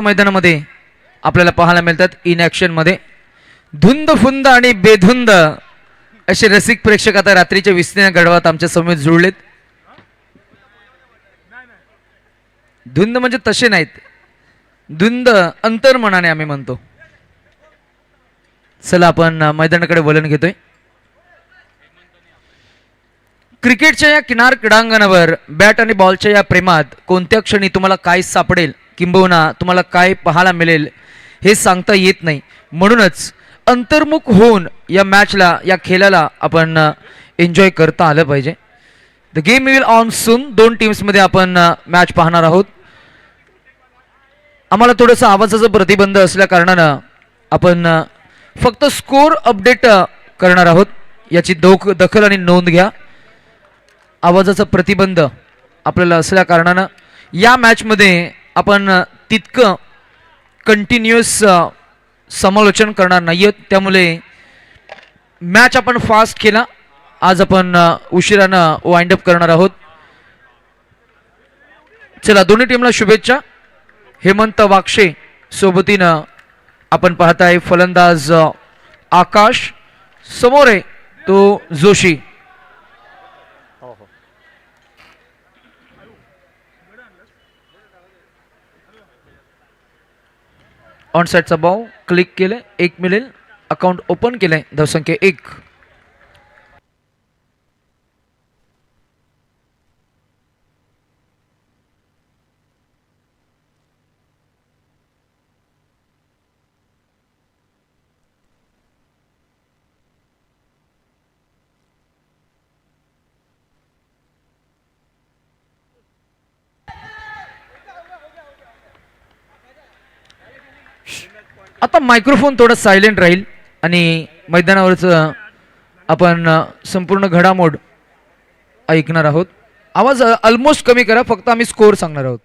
मैदानामध्ये आपल्याला पाहायला मिळतात इन ॲक्शन मध्ये. धुंद फुंद आणि बेधुंद असे रसिक प्रेक्षक आता रात्रीच्या विस्तीर्ण गडवात आमच्या समोर जुळलेत. धुंद म्हणजे तसे नाहीत, धुंद अंतर्मनाने आम्ही म्हणतो. चला आपण मैदानाकडे वळण घेतोय. क्रिकेटच्या या किनार क्रीडांगणावर बॅट आणि बॉलच्या या प्रेमात कोणत्या क्षणी तुम्हाला काय सापडेल किंबहुना तुम्हाला काय पाहायला मिळेल हे सांगता येत नाही. म्हणूनच अंतर्मुख होऊन या मॅचला, या खेळाला आपण एन्जॉय करता आलं पाहिजे. द गेम विल ऑन सून. दोन टीम्समध्ये आपण मॅच पाहणार आहोत. आम्हाला थोडंसं आवाजाचा प्रतिबंध असल्या कारणानं आपण फक्त स्कोर अपडेट करणार आहोत. याची दखल आणि नोंद घ्या. आवाजाचा प्रतिबंध आपल्याला असल्या कारणानं या मॅचमध्ये आपण तितकं कंटिन्युअस समालोचन करणार नाही आहोत. त्यामुळे मॅच आपण फास्ट केला. आज आपण उशिरानं वाइंड अप करणार आहोत. चला दोन्ही टीमला शुभेच्छा. हेमंत वाक्षे सोबतीनं आपण पाहताय फलंदाज आकाश, समोर आहे तो जोशी. ऑन साइडचा बॉल क्लिक केले, 1 मिळेल. अकाउंट ओपन केलंय धावसंख्या 1. आता मायक्रोफोन थोडा सायलेंट राहील आणि मैदानावरच आपण संपूर्ण घडामोड ऐकणार आहोत. आवाज ऑलमोस्ट कमी करा, फक्त आम्ही स्कोर सांगणार आहोत.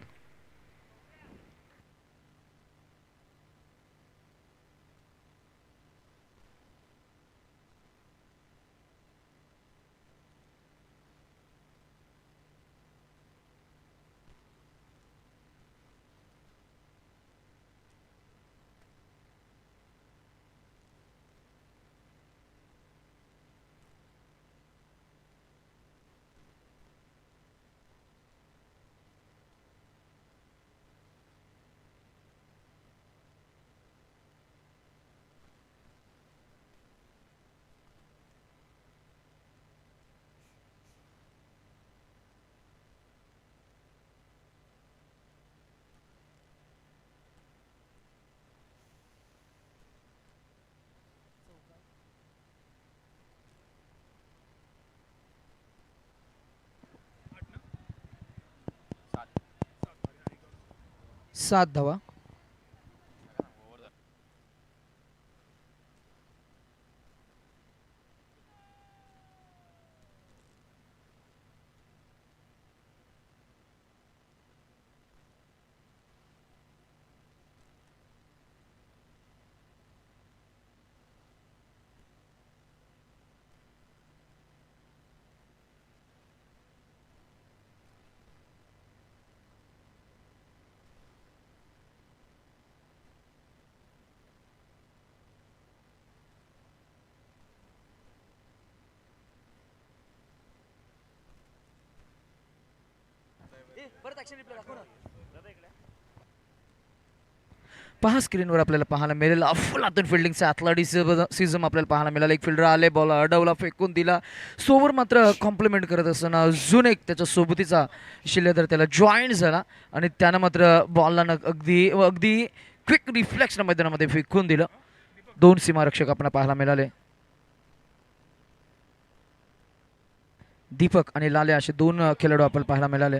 सात धावा. पहा स्क्रीनवर आपल्याला पाहायला मिळेल अफलातून फिल्डिंगचा ॲथलेटिसिझम आपल्याला पाहायला मिळाला. एक फिल्डर आले, बॉल अडवला, फेकून दिला. सोवर मात्र कॉम्प्लिमेंट करत असताना अजून एक त्याच्या सोबतीचा शिलेदार त्याला जॉईन झाला आणि त्यानं मात्र बॉलला अगदी अगदी क्विक रिफ्लेक्शन मैदानामध्ये फेकून दिलं. 2 सीमारक्षक आपल्याला पाहायला मिळाले. दीपक आणि लाले असे 2 खेळाडू आपल्याला पाहायला मिळाले.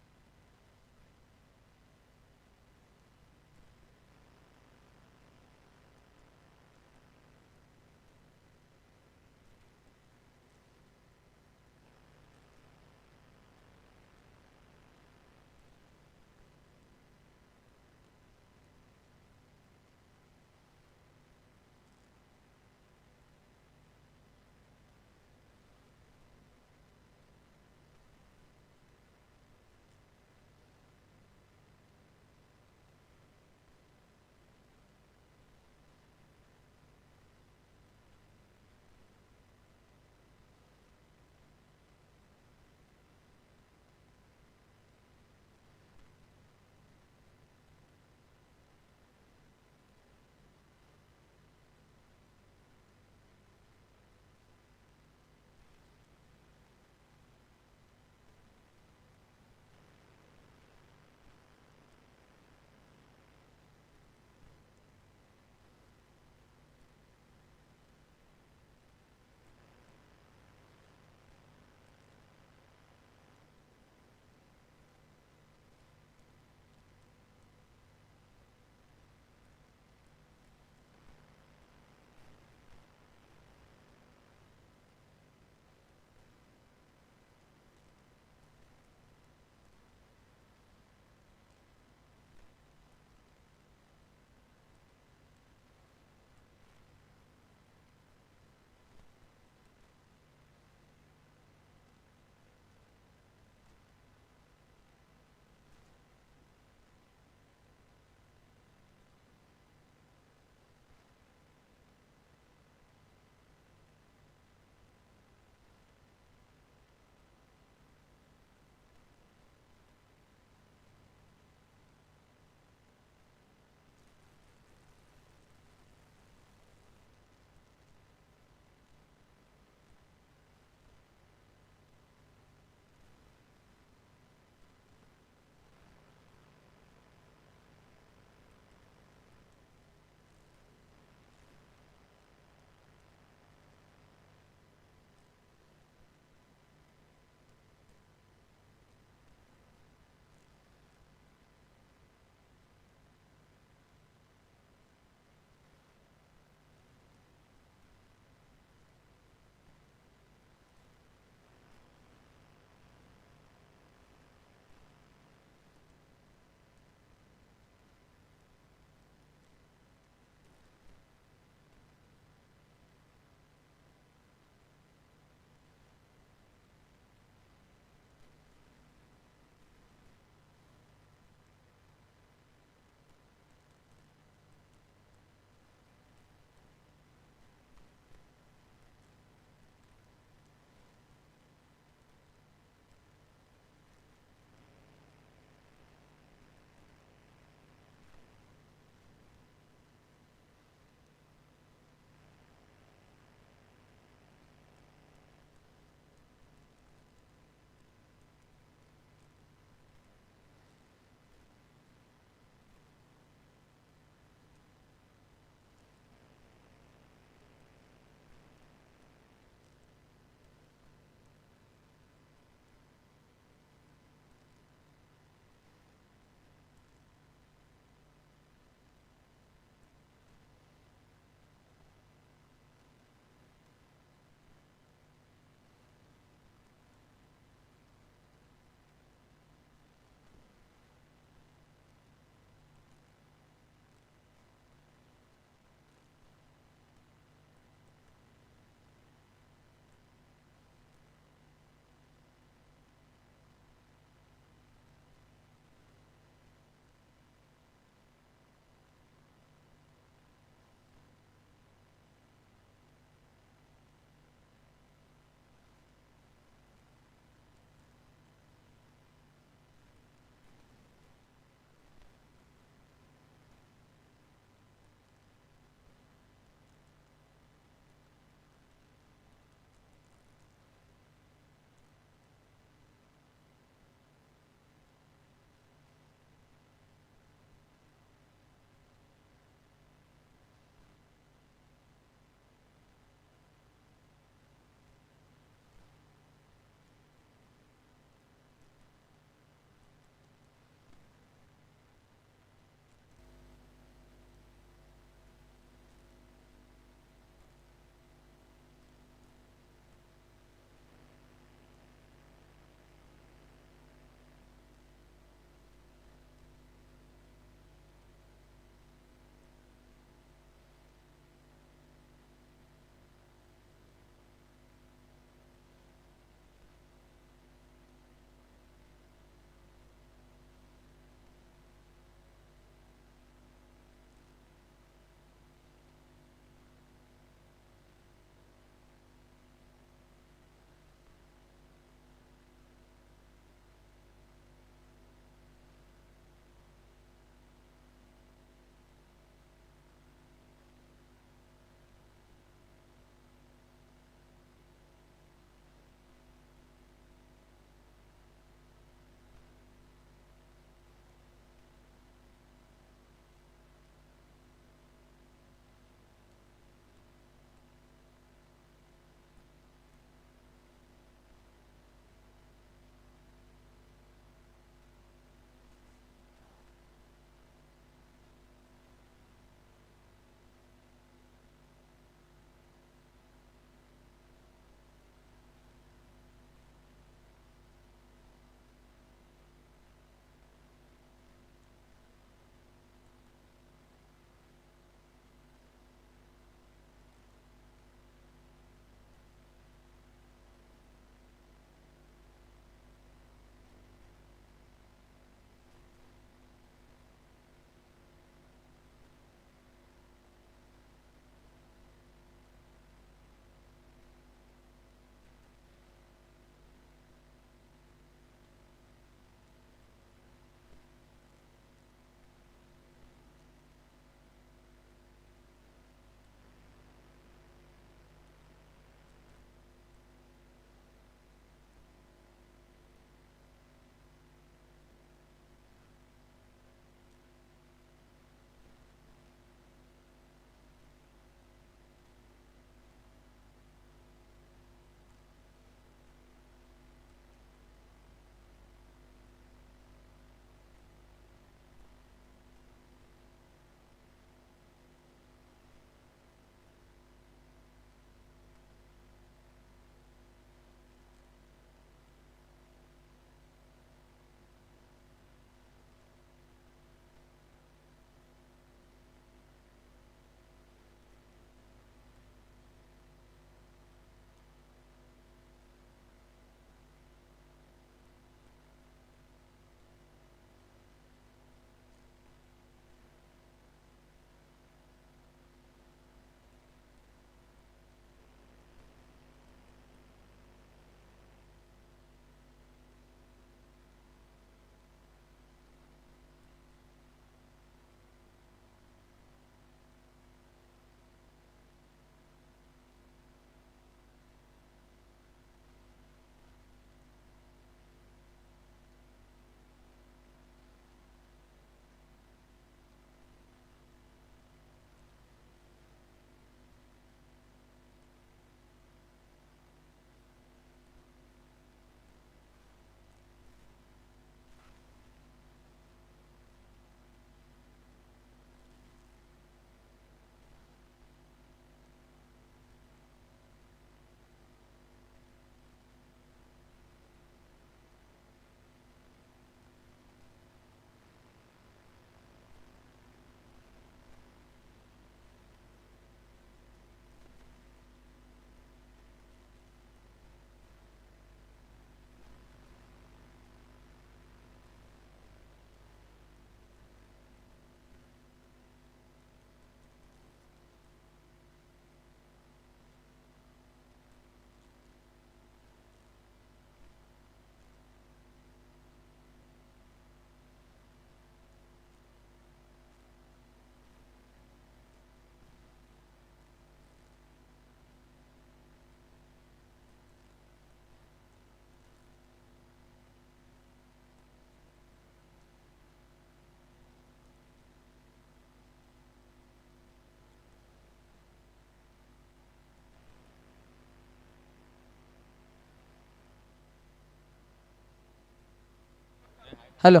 हॅलो,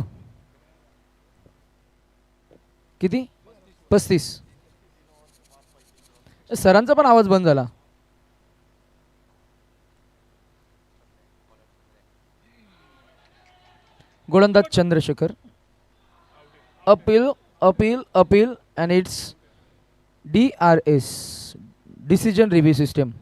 किती? 35. सरांचा पण आवाज बंद झाला. गोलंदाज Chandrashekhar. Appeal, appeal, appeal, and it's DRS, Decision Review System.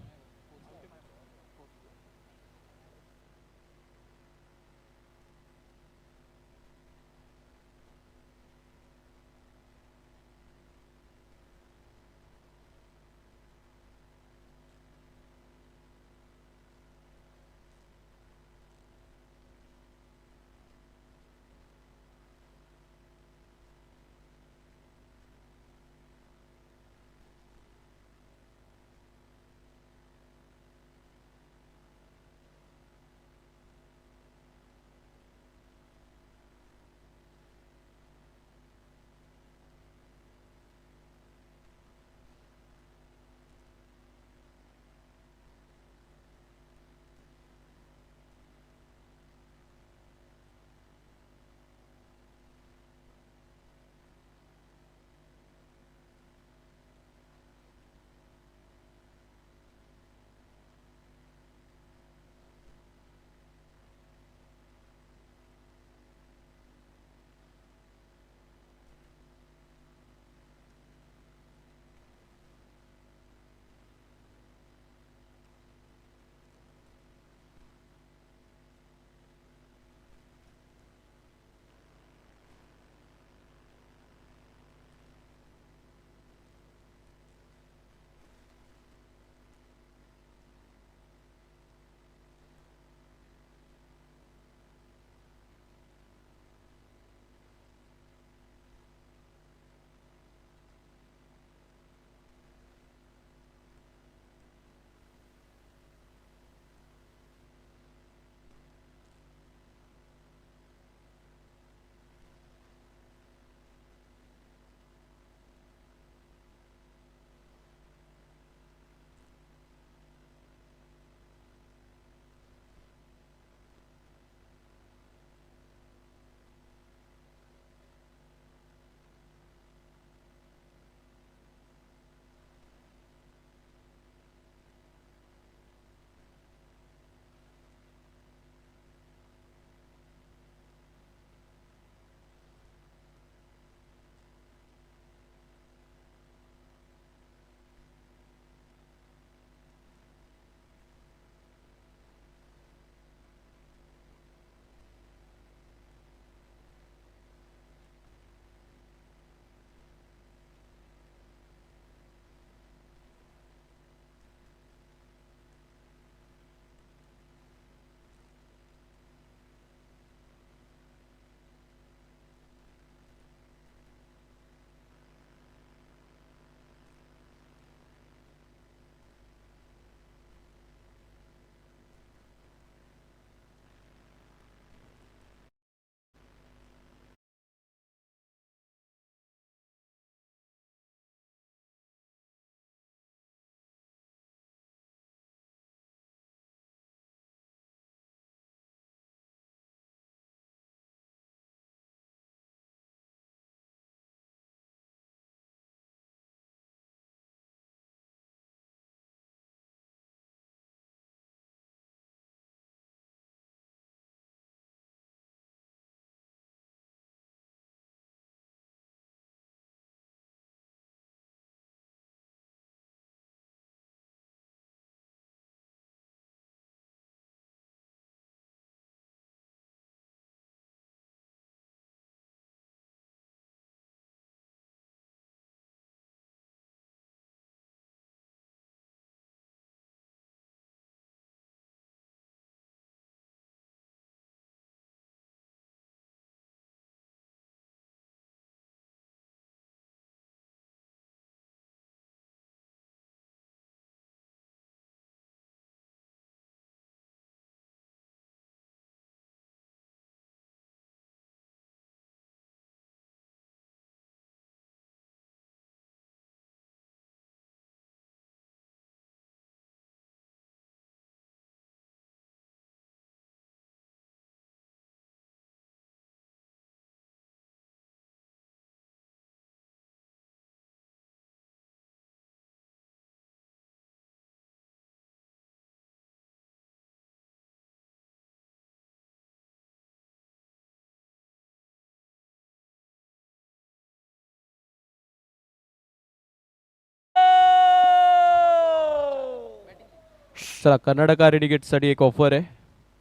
चला, कर्नाटका रेडिकेट्ससाठी एक ऑफर आहे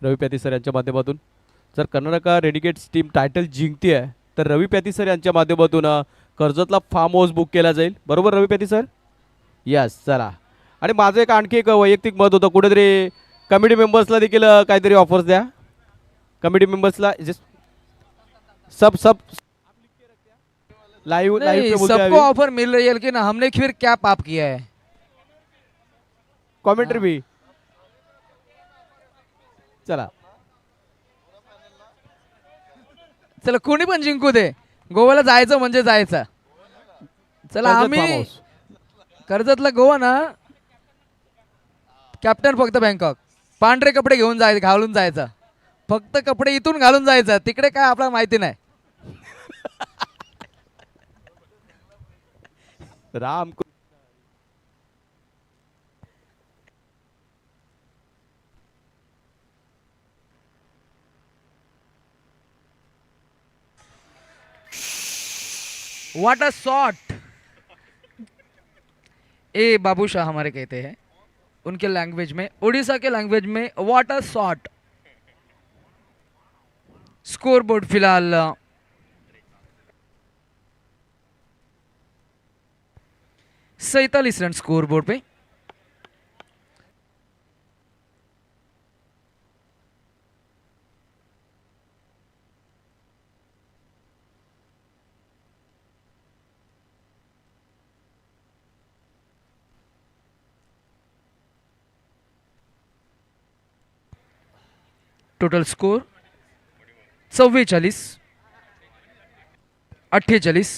रवी पॅती सर यांच्या माध्यमातून. जर कर्नाटका रेडिकेट्स टीम टायटल जिंकते आहे तर रवी पॅती सर यांच्या माध्यमातून कर्जतला फार्म हाऊस बुक केला जाईल. बरोबर रवी पॅती सर? यस. चला, आणि माझं आणखी एक वैयक्तिक मत होतं, कुठेतरी कमिटी मेंबर्सला देखील काहीतरी ऑफर्स द्या. कमिटी मेंबर्सला सब सब लाइव लाइव नहीं, पे बोलते सबको हैं ऑफर मिल रही है, लेकिन हमने फिर क्या पाप किया है? कमेंट्री भी. चला, चला कोणी पण जिंकू दे, गोव्याला जायचं म्हणजे जायचं. चला कर्जत आम्ही फार्म हाऊस. कर्जतला गोवा ना, कॅप्टन फक्त बँकॉक, पांढरे कपडे घेऊन घालून जायचं, फक्त कपडे इथून घालून जायचं, तिकडे काय आपल्याला माहिती नाही. Ram what a shot. ए बाबू शाह हमारे कहते हैं उनके लैंग्वेज में, उड़ीसा के लैंग्वेज में, what a shot. Scoreboard फिलहाल 47 रन स्कोर बोर्ड पे. Total score 44, 48.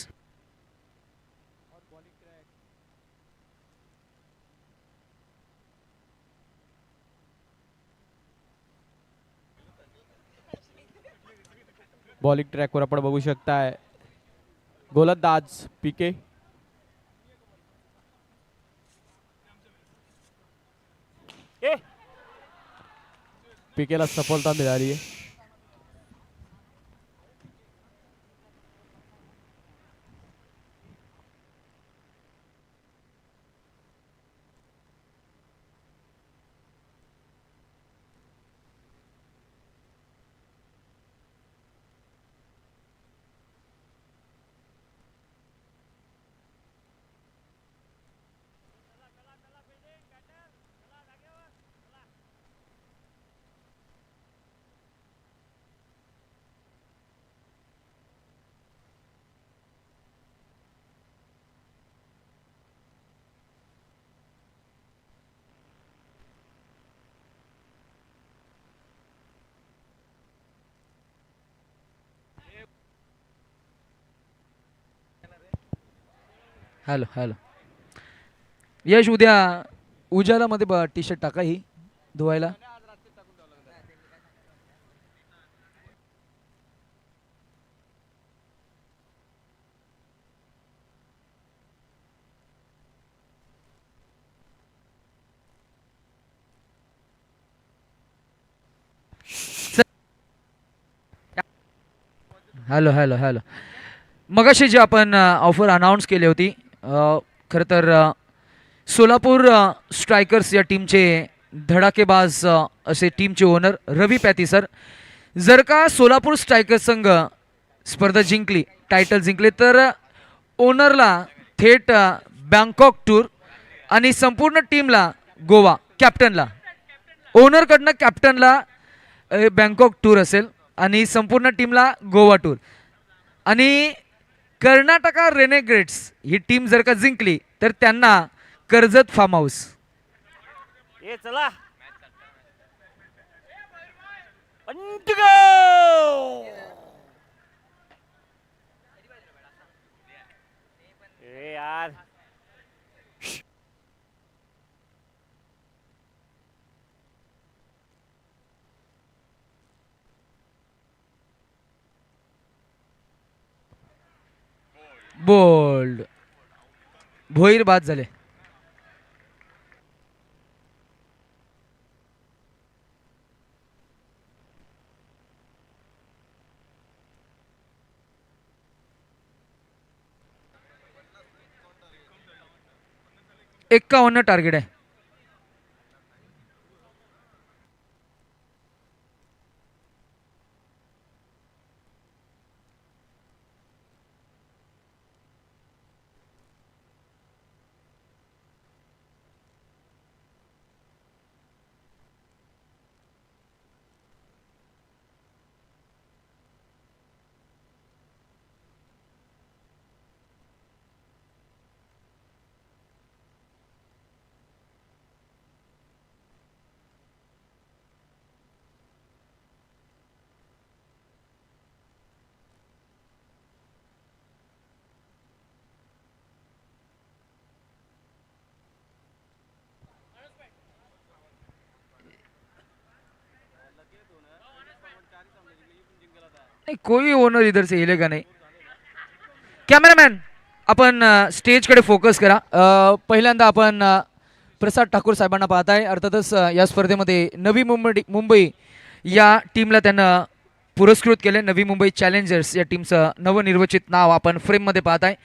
बॉलिंग ट्रॅकवर आपण बघू शकताय गोलंदाज पीके. पीकेला सफलता मिळाली आहे. हॅलो हॅलो यश, उद्या उजालामध्ये टी शर्ट टाका ही धुवायला. हॅलो हॅलो हॅलो मगाशी जी आपण ऑफर अनाऊन्स केली होती, खरं तर सोलापूर स्ट्रायकर्स या टीमचे धडाकेबाज असे टीमचे ओनर रवी पॅती सर. जर का सोलापूर स्ट्रायकर्स संघ स्पर्धा जिंकली, टायटल जिंकले, तर ओनरला थेट बँकॉक टूर आणि संपूर्ण टीमला गोवा, कॅप्टनला ओनरकडनं कॅप्टनला बँकॉक टूर असेल आणि संपूर्ण टीमला गोवा टूर. आणि कर्नाटका रेनेग्रेड्स ही टीम जर का जिंकली तर त्यांना कर्जत फार्म हाऊस. चला यार, बोल्ड भोईर बाद झाले. एक्कावन्न टार्गेट आहे. नहीं, कोई ओनर इधर से हिलेगा नहीं. कॅमेरामॅन आपण स्टेजकडे फोकस करा. पहिल्यांदा आपण प्रसाद ठाकूर साहेबांना पाहताय. अर्थातच या स्पर्धेमध्ये नवी मुंबई या टीमला त्यानं पुरस्कृत केले. नवी मुंबई चॅलेंजर्स या टीमचं नवनिर्वचित नाव आपण फ्रेममध्ये पाहताय.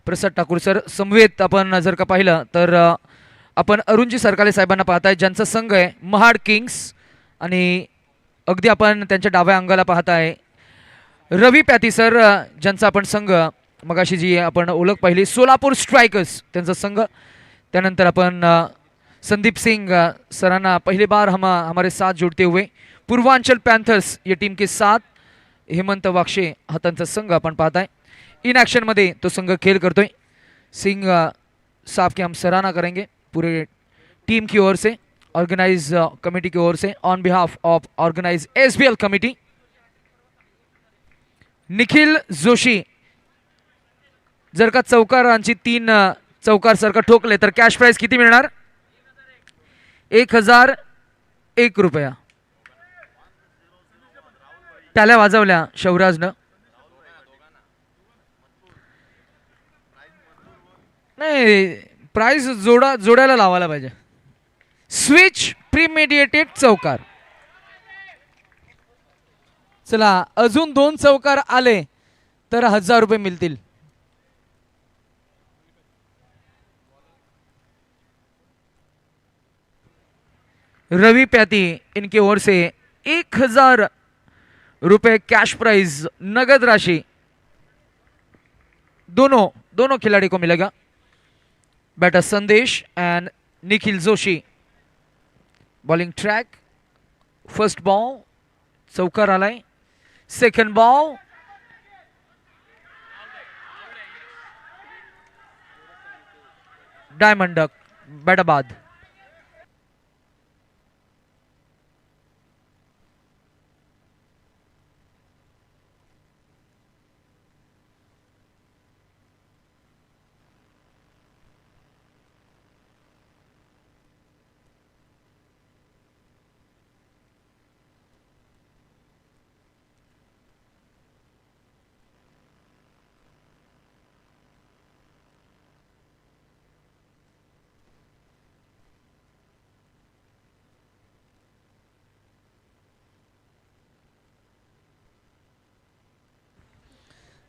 प्रसाद ठाकूर सर. समवेत आपण जर का पाहिलं तर आपण अरुणजी सरकाले साहेबांना पाहताय, ज्यांचा संघ आहे महाड किंग्स. आणि अगदी आपण त्यांच्या डाव्या अंगाला पाहताय रवी पॅती सर, ज्यांचा आपण संघ मगाशी जी आपण ओळख पाहिली सोलापूर स्ट्राइकर्स त्यांचा संघ. त्यानंतर आपण संदीप सिंह सरांना पहली बार हमारे साथ जुड़ते हुए पूर्वांचल पैंथर्स ये टीम के साथ हेमंत वाक्षे हा त्यांचा संघ आपण पाहताय. इन ॲक्शन मध्ये तो संघ खेल करतोय. सिंह साहब की हम सराहना करेंगे पूरे टीम की ओर से, ऑर्गेनाइज कमेटी की ओर से, on behalf of organize SBL committee. Nikhil Joshi, जर का चौकारांची 3 चौकार सर का ठोकले तर कॅश प्राइज किती मिळणार? 1001 रुपया. टाळ्या वाजवल्या शौराजनं. नाही, प्राइस जोडायला लावायला पाहिजे. स्विच प्रीमेडिएटेड चौकार. चला, अजून 2 चौकार आले तर 1000 रुपये मिळतील. रवि प्याती इनकी ओर से 1000 रुपए कैश प्राइज नगद राशि दोनों खिलाड़ी को मिलेगा. Batter Sandesh and Nikhil Joshi. Bowling track. First ball चौकार आलाय. सेकंड बॉल डायमंड डक बैटाबाद.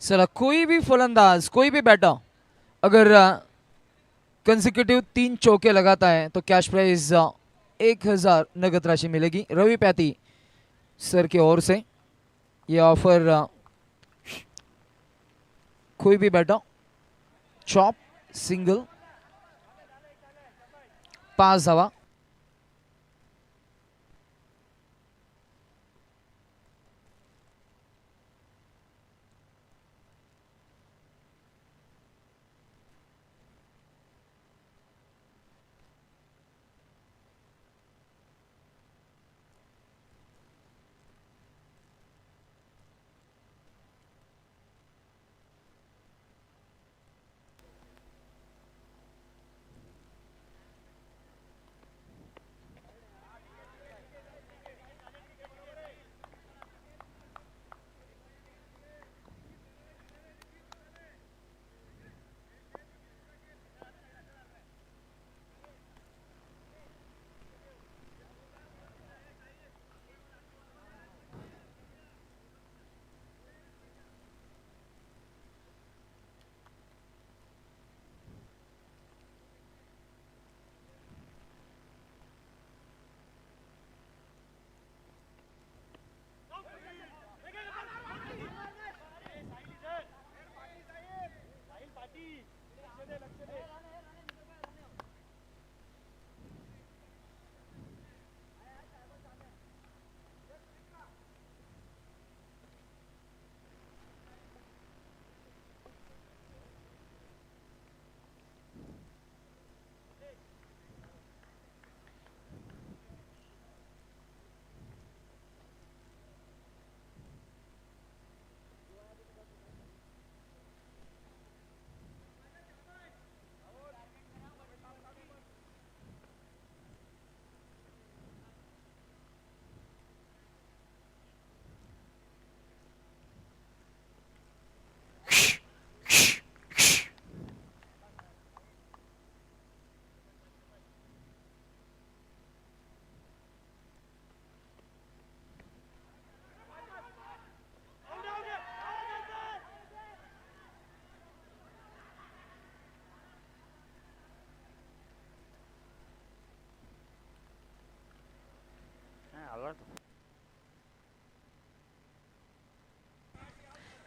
चला, कोई भी फलंदाज, कोई भी बैटर अगर कंसेक्यूटिव 3 चौके लगाता है तो कैश प्राइज 1000 नगद राशि मिलेगी. रवि प्याती सर की ओर से ये ऑफर. कोई भी बैटर चॉप सिंगल 5 धावा.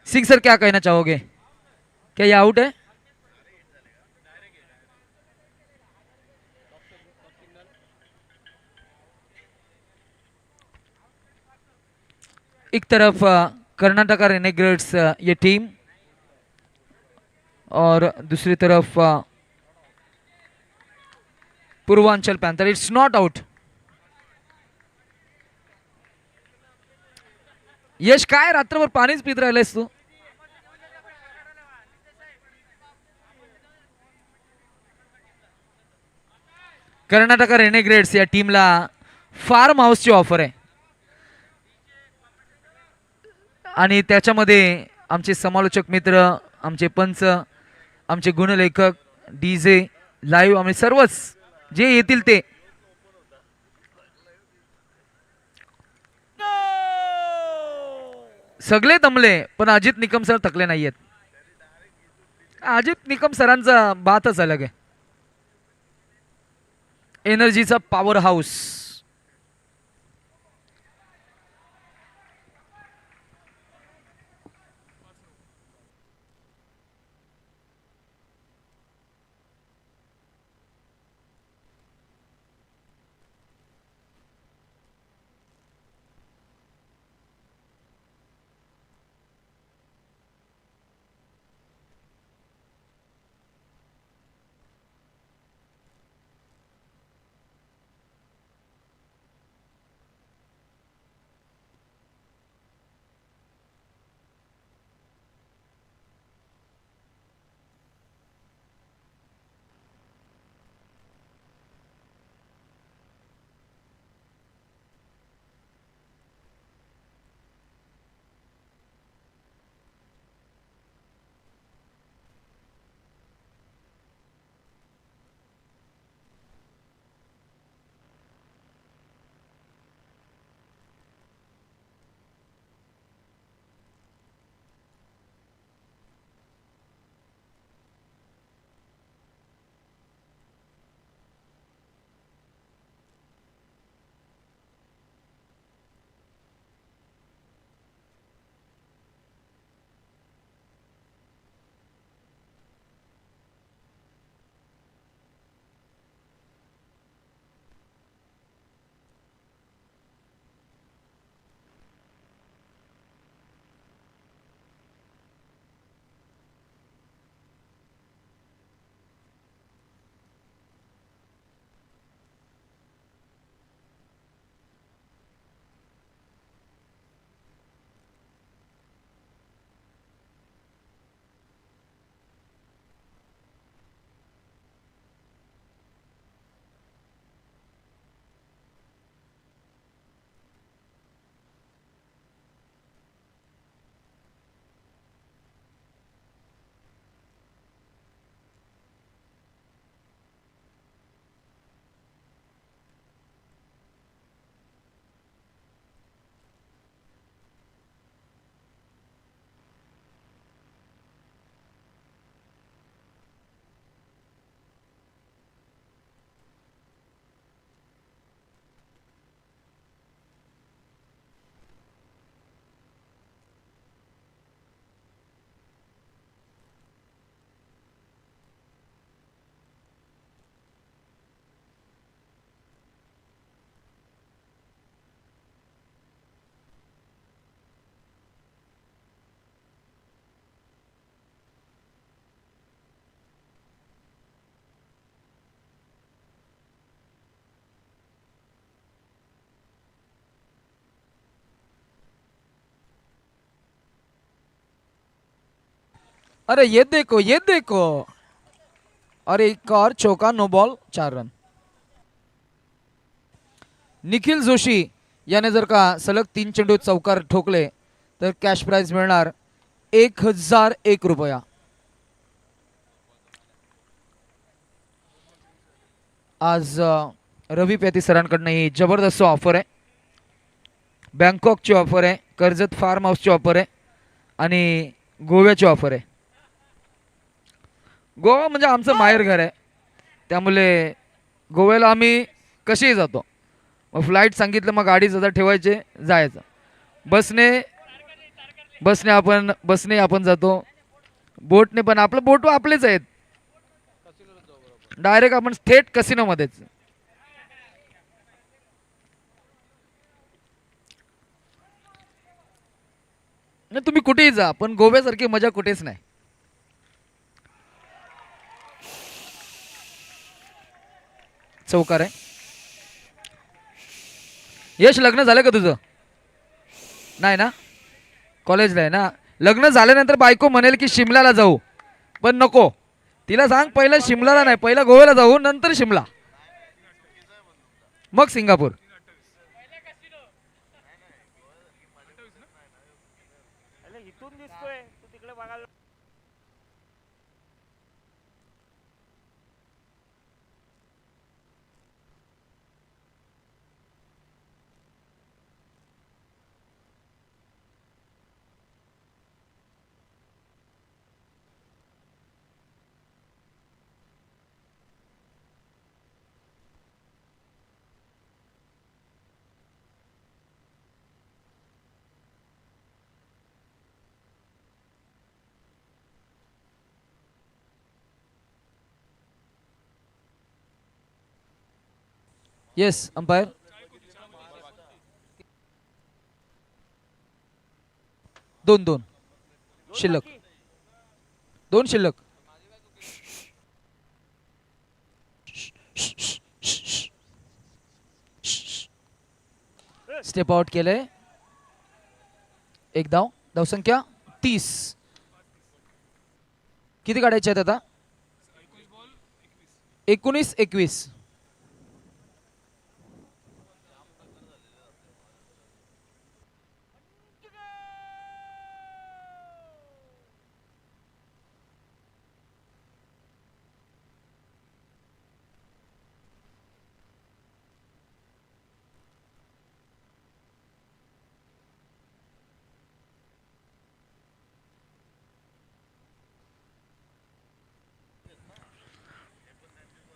सिंह सर क्या कहना चाहोगे? क्या ये आउट है? एक तरफ कर्नाटका रेनेग्रेड्स ये टीम और दूसरी तरफ Purvanchal panther. It's not out. Yash काय रात्रभर पाणीच पित राहिलायस तू? कर्नाटका रेनेग्रेड्स या टीमला फार्म हाऊसची ऑफर आहे आणि त्याच्यामध्ये आमचे समालोचक मित्र, आमचे पंच, आमचे गुणलेखक, डीजे, लाईव्ह, आम्ही सर्वच जे येतील ते. सगळे दमले पण अजित निकम सर थकले नाहीयेत. अजित निकम सरांचा बातच अलग आहे. एनर्जीचा पॉवर हाऊस. अरे ये देखो, ये देखो. अरे एक और चौका, no ball, 4 run. Nikhil Joshi याने जर का सलग 3 चेंडू चौकार ठोकले तर कॅश प्राइज मिळणार 1001 रुपया. आज रवी पेती सरांकडनं ही जबरदस्त ऑफर आहे. बँकॉकची ऑफर आहे, कर्जत फार्म हाऊसची ऑफर आहे आणि गोव्याची ऑफर आहे. गोवा म्हणजे आमचं माहेर घर आहे, त्यामुळे गोव्याला आम्ही कसेही जातो. मग फ्लाईट सांगितलं मग 2,500 ठेवायचे जायचं. बसने आपण जातो. बोटने पण आपलं बोट आपलेच आहेत. डायरेक्ट आपण थेट कसिनो मध्येच. नाही तुम्ही कुठेही जा पण गोव्यासारखी मजा कुठेच नाही. चौकार आहे. यश लग्न झालं का तुझं? नाही ना, कॉलेजला आहे ना. लग्न झाल्यानंतर बायको म्हणेल की शिमल्याला जाऊ, पण नको. तिला सांग पहिलं शिमलाला नाही, पहिलं गोव्याला जाऊ, नंतर शिमला, मग सिंगापूर. अरे इथून दिसतोय तू तिकडे बघायला. Yes umpire. दोन दोन शिल्लक, दोन शिल्लक. स्टेप आउट केलंय. एक धाव, धावसंख्या 30. किती काढायचे आहेत आता? 19-21.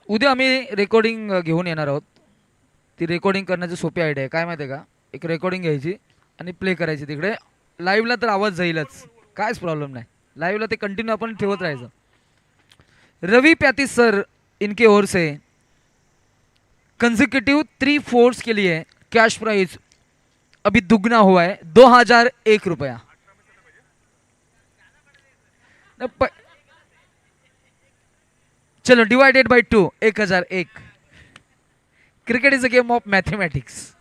उद्या आम्ही रेकॉर्डिंग घेऊन येणार आहोत. ती रेकॉर्डिंग करण्याची सोपी आयडिया आहे. काय माहिती आहे का, एक रेकॉर्डिंग घ्यायची आणि प्ले करायची तिकडे. लाईव्हला तर आवाज जाईलच, कायच प्रॉब्लेम नाही. लाईव्हला ते कंटिन्यू आपण ठेवत राहायचं. रवि प्याती सर इनके ओर से कंसेक्यूटिव 3 फोर्स के लिए कैश प्राइज अभी दुगना हुआ है, 2001 रुपया. चलो divided by 2, 1001. Cricket is a game of mathematics.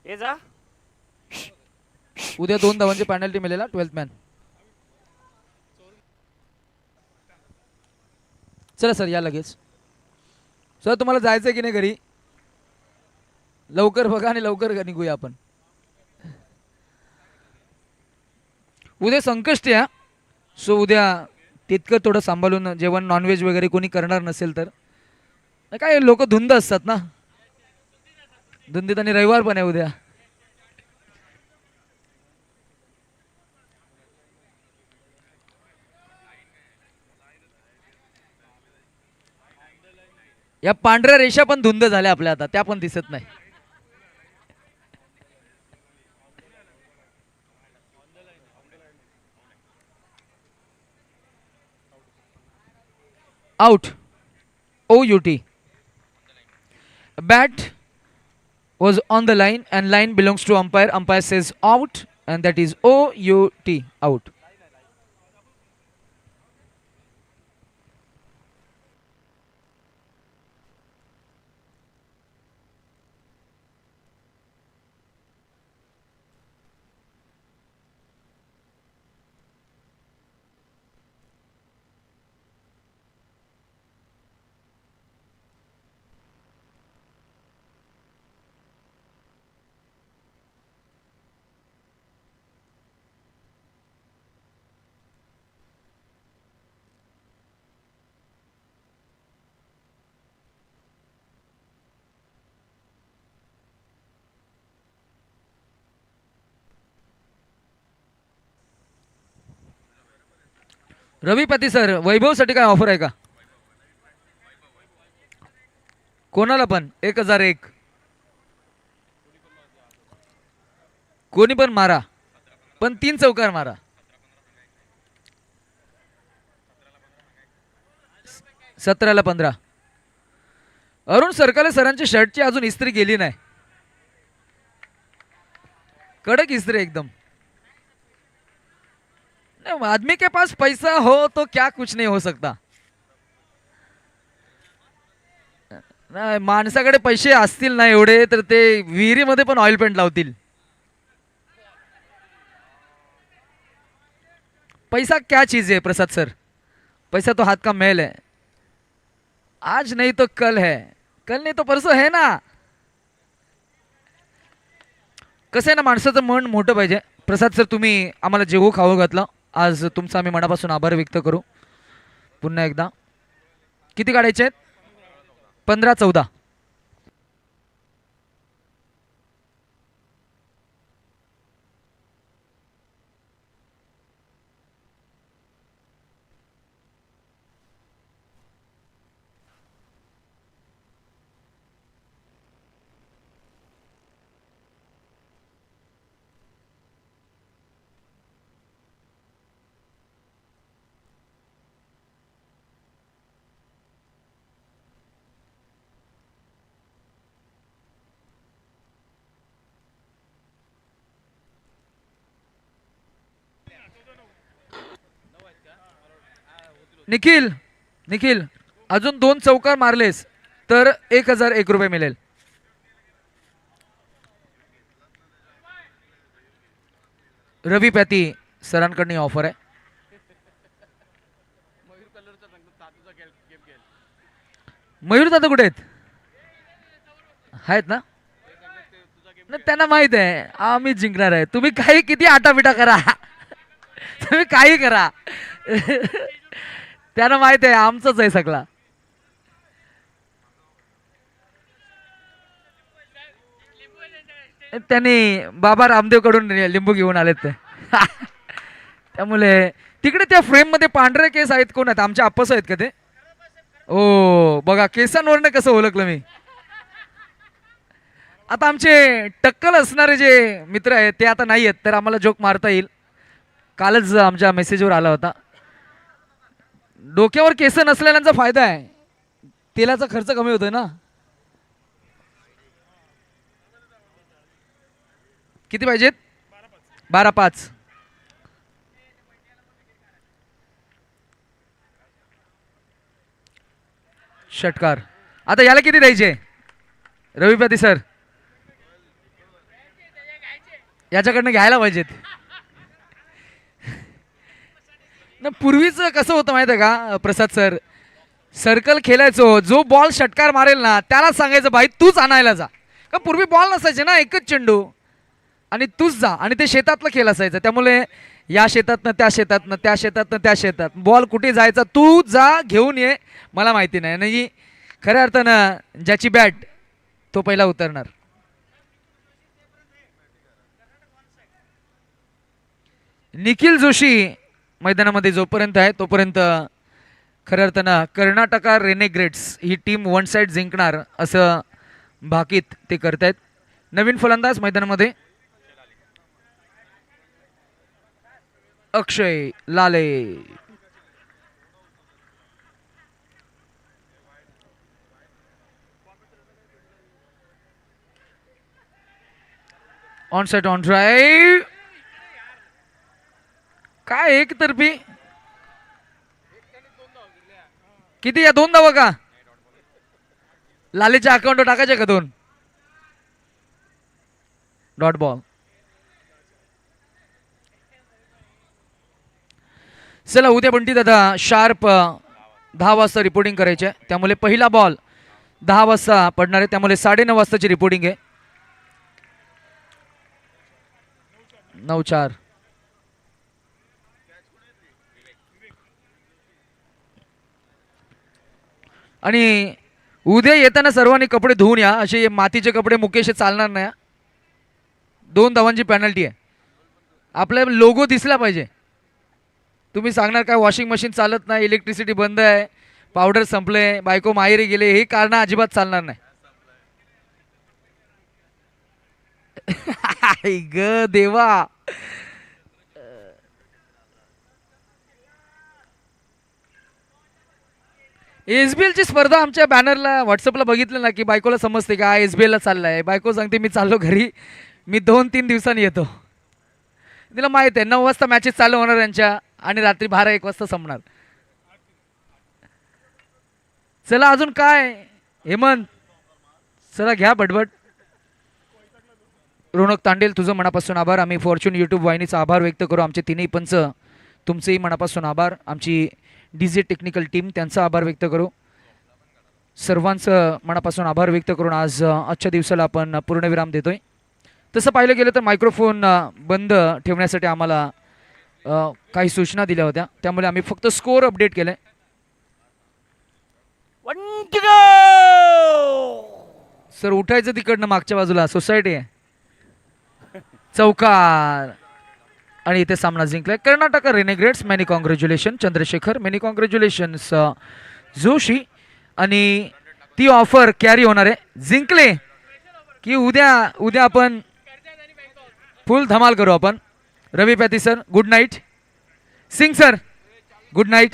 ये जा. उद्या 2 धावांची पेनल्टी मिळेल 12th मॅन. चला सर या लगेच. सर तुम्हाला जायचं की नाही घरी? लवकर बघा आणि लवकर निघूया आपण. उद्या संकष्टी आहे, सो उद्या तितकं थोडं सांभाळून जेवण. नॉनव्हेज वगैरे कोणी करणार नसेल तर काय, लोक धुंद असतात ना, धुंदीत. आणि रविवार पण आहे उद्या. या पांढऱ्या रेषा पण धुंद झाल्या आपल्या आता, त्या पण दिसत नाही. Out. OUT. Bat was on the line and line belongs to umpire. Umpire says out. and that is OUT, out. रवी पती सर, वैभवसाठी काय ऑफर आहे का? कोणाला पण 1001. कोणी पण मारा, पण 3 चौकार मारा. 17ला 15. अरुण सरकाले सरांची शर्टची अजून इस्त्री गेली नाही. कडक इस्त्री एकदम. नहीं, आदमी के पास पैसा हो तो क्या कुछ नहीं हो सकता. नाही, माणसाकडे पैसे असतील ना एवढे तर ते विहिरीमध्ये पण ऑइल पेंट लावतील. पैसा क्या चीज है प्रसाद सर? पैसा तो हाथ का मैल है. आज नहीं तो कल है, कल नहीं तो परसों है ना. कसं आहे ना, माणसाचं मन मोठं पाहिजे. प्रसाद सर, तुम्ही आम्हाला जेवू खावं घातलं. आज तुमचा आम्ही मनापासून आभार व्यक्त करू. पुन्हा एकदा किती काढायचे आहेत? 15-14. निखिल, निखिल, अजून 2 चौकार मारलेस तर 1001 रुपये मिळेल. रवी पॅती सरांकडनी ऑफर आहे. मयूर दादा कुठे आहेत? आहेत ना? नाही, त्यांना माहित आहे आम्ही जिंकणार आहे. तुम्ही काही किती आटापिटा करा, तुम्ही काही करा, त्यांना माहित आहे आमचंच आहे सगळा. त्यांनी बाबा रामदेव कडून लिंबू घेऊन आलेत ते. त्यामुळे तिकडे त्या फ्रेम मध्ये पांढरे केस आहेत. कोण आहेत? आमच्या आप्पास आहेत का ते? ओ बघा, केसांवरनं कसं ओळखलं मी. आता आमचे टक्कल असणारे जे मित्र आहेत ते आता नाही आहेत, तर आम्हाला जोक मारता येईल. कालच आमच्या मेसेजवर आला होता. डोक्यावर केस नसलेल्यांचा फायदा आहे, तेलाचा खर्च कमी होतोय ना. किती पाहिजेत? 12-5. षटकार. आता याला किती द्यायचे रविपती सर? याच्याकडनं घ्यायला पाहिजेत ना. पूर्वीच कसं होतं माहिती आहे का प्रसाद सर? सर्कल खेळायचो, जो बॉल षटकार मारेल ना त्याला सांगायचं भाई तूच आणायला जा. का पूर्वी बॉल नसायचे ना, एकच चेंडू, आणि तूच जा. आणि ते शेतातलं खेळ असायचं, त्यामुळे या शेतातनं त्या शेतातनं, त्या शेतातनं त्या शेतात, बॉल कुठे जायचा तू जा घेऊन ये, मला माहिती नाही. नाही, खऱ्या अर्थानं ज्याची बॅट तो पहिला उतरणार. निखिल जोशी मैदानामध्ये जोपर्यंत आहे तोपर्यंत खऱ्या अर्थानं कर्नाटका रेनेग्रेड्स ही टीम 1 साइड जिंकणार असं भाकीत ते करतायत. नवीन फलंदाज मैदानामध्ये अक्षय लाले. ऑन सेट ऑन ड्राइव काय एकतर्फी किती या 2 धावा का लालेच्या अकाउंटवर टाकायचे का 2 डॉट बॉल. चला उद्या बंटी दादा शार्प 10 वाजता रिपोर्टिंग करायचे आहे. त्यामुळे पहिला बॉल 10 वाजता पडणार आहे. त्यामुळे 9:30 वाजताची रिपोर्टिंग आहे. 9-4. आणि उद्या येताना सर्वांनी कपडे धुवून या. असे मातीचे कपडे मुकेश चालणार नाही. 2 धावांची पेनल्टी आहे. आपला लोगो दिसला पाहिजे. तुम्ही सांगणार काय वॉशिंग मशीन चालत नाही, इलेक्ट्रिसिटी बंद आहे, पावडर संपले, बायको माहेरी गेले, हे कारण अजिबात चालणार नाही. ग देवा. एसबीएल ची स्पर्धा आमच्या बॅनरला व्हॉट्सअपला बघितलं ना की बायकोला समजते का एसबीएल ला चाललाय. बायको सांगते मी चाललो घरी, मी 2-3 दिवसांनी येतो. तिला माहित आहे 9 वाजता मॅचेस चालू होणार यांच्या आणि रात्री 12-1 वाजता संपणार. चला अजून काय हेमंत, चला घ्या बडबड. रोनक तांडेल तुझं मनापासून आभार. आम्ही फॉर्च्यून यूट्यूब वाहिनीचा आभार व्यक्त करू. आमचे तिन्ही पंच तुमचेही मनापासून आभार. आमची डीजे टेक्निकल टीम त्यांचा आभार व्यक्त करू. सर्वांचं मनापासून आभार व्यक्त करून आजच्या दिवसाला आपण पूर्णविराम देतोय. तसं पाहिलं गेलं तर मायक्रोफोन बंद ठेवण्यासाठी आम्हाला काही सूचना दिल्या होत्या. त्यामुळे आम्ही फक्त स्कोअर अपडेट केलंय. 1 to go. सर उठायचं तिकडनं मागच्या बाजूला सोसायटी आहे. चौकार आणि इथे सामना जिंकलाय Karnataka renegades. Many congratulation Chandrashekhar, many congratulations Joshi. आणि ती ऑफर कॅरी होणार आहे. जिंकले की उद्या आपण फुल धमाल करू आपण. रवी पॅती sir good night. Singh sir good night.